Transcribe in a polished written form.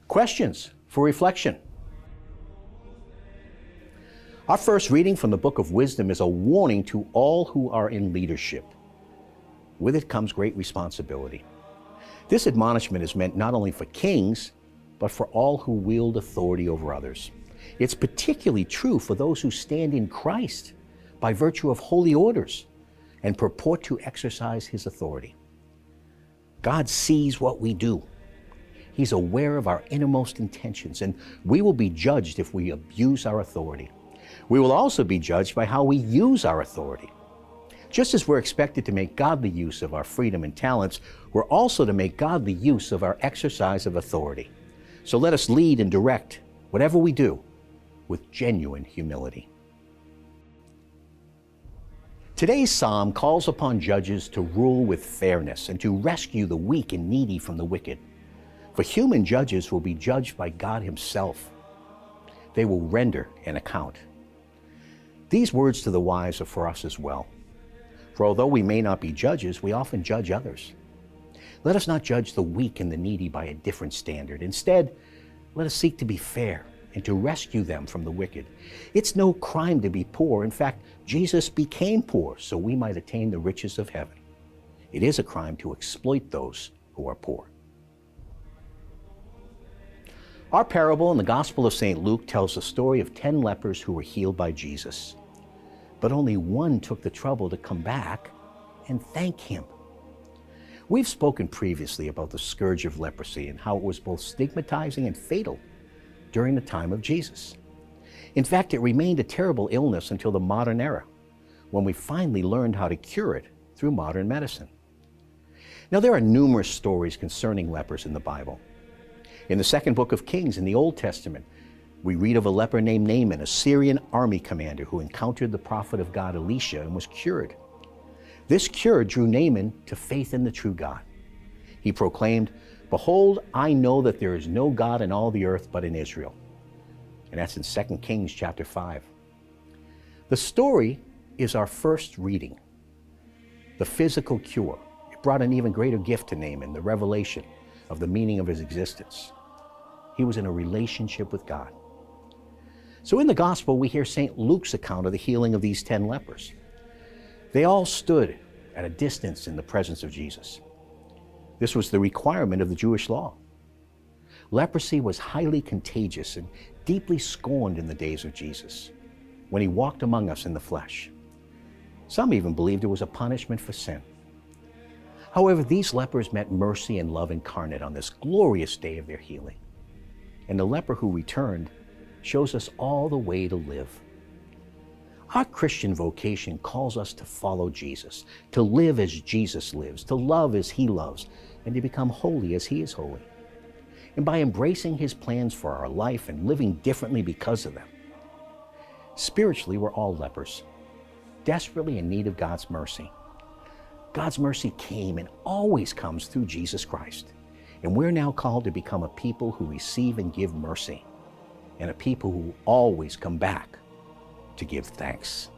Questions for reflection. Our first reading from the Book of Wisdom is a warning to all who are in leadership. With it comes great responsibility. This admonishment is meant not only for kings, but for all who wield authority over others. It's particularly true for those who stand in Christ by virtue of holy orders and purport to exercise His authority. God sees what we do. He's aware of our innermost intentions, and we will be judged if we abuse our authority. We will also be judged by how we use our authority. Just as we're expected to make godly use of our freedom and talents, we're also to make godly use of our exercise of authority. So let us lead and direct whatever we do with genuine humility. Today's psalm calls upon judges to rule with fairness and to rescue the weak and needy from the wicked. For human judges will be judged by God Himself. They will render an account. These words to the wise are for us as well. For although we may not be judges, we often judge others. Let us not judge the weak and the needy by a different standard. Instead, let us seek to be fair and to rescue them from the wicked. It's no crime to be poor. In fact, Jesus became poor so we might attain the riches of heaven. It is a crime to exploit those who are poor. Our parable in the Gospel of St. Luke tells the story of 10 lepers who were healed by Jesus. But only one took the trouble to come back and thank Him. We've spoken previously about the scourge of leprosy and how it was both stigmatizing and fatal during the time of Jesus. In fact, it remained a terrible illness until the modern era, when we finally learned how to cure it through modern medicine. Now, there are numerous stories concerning lepers in the Bible. In the second book of Kings in the Old Testament, we read of a leper named Naaman, a Syrian army commander who encountered the prophet of God Elisha and was cured. This cure drew Naaman to faith in the true God. He proclaimed, "Behold, I know that there is no God in all the earth but in Israel." And that's in 2 Kings chapter 5. The story is our first reading. The physical cure. It brought an even greater gift to Naaman, the revelation of the meaning of his existence. He was in a relationship with God. So in the Gospel, we hear St. Luke's account of the healing of these 10 lepers. They all stood at a distance in the presence of Jesus. This was the requirement of the Jewish law. Leprosy was highly contagious and deeply scorned in the days of Jesus, when He walked among us in the flesh. Some even believed it was a punishment for sin. However, these lepers met mercy and love incarnate on this glorious day of their healing. And the leper who returned shows us all the way to live. Our Christian vocation calls us to follow Jesus, to live as Jesus lives, to love as He loves, and to become holy as He is holy. And by embracing His plans for our life and living differently because of them. Spiritually, we're all lepers, desperately in need of God's mercy. God's mercy came and always comes through Jesus Christ. And we're now called to become a people who receive and give mercy, and a people who always come back to give thanks.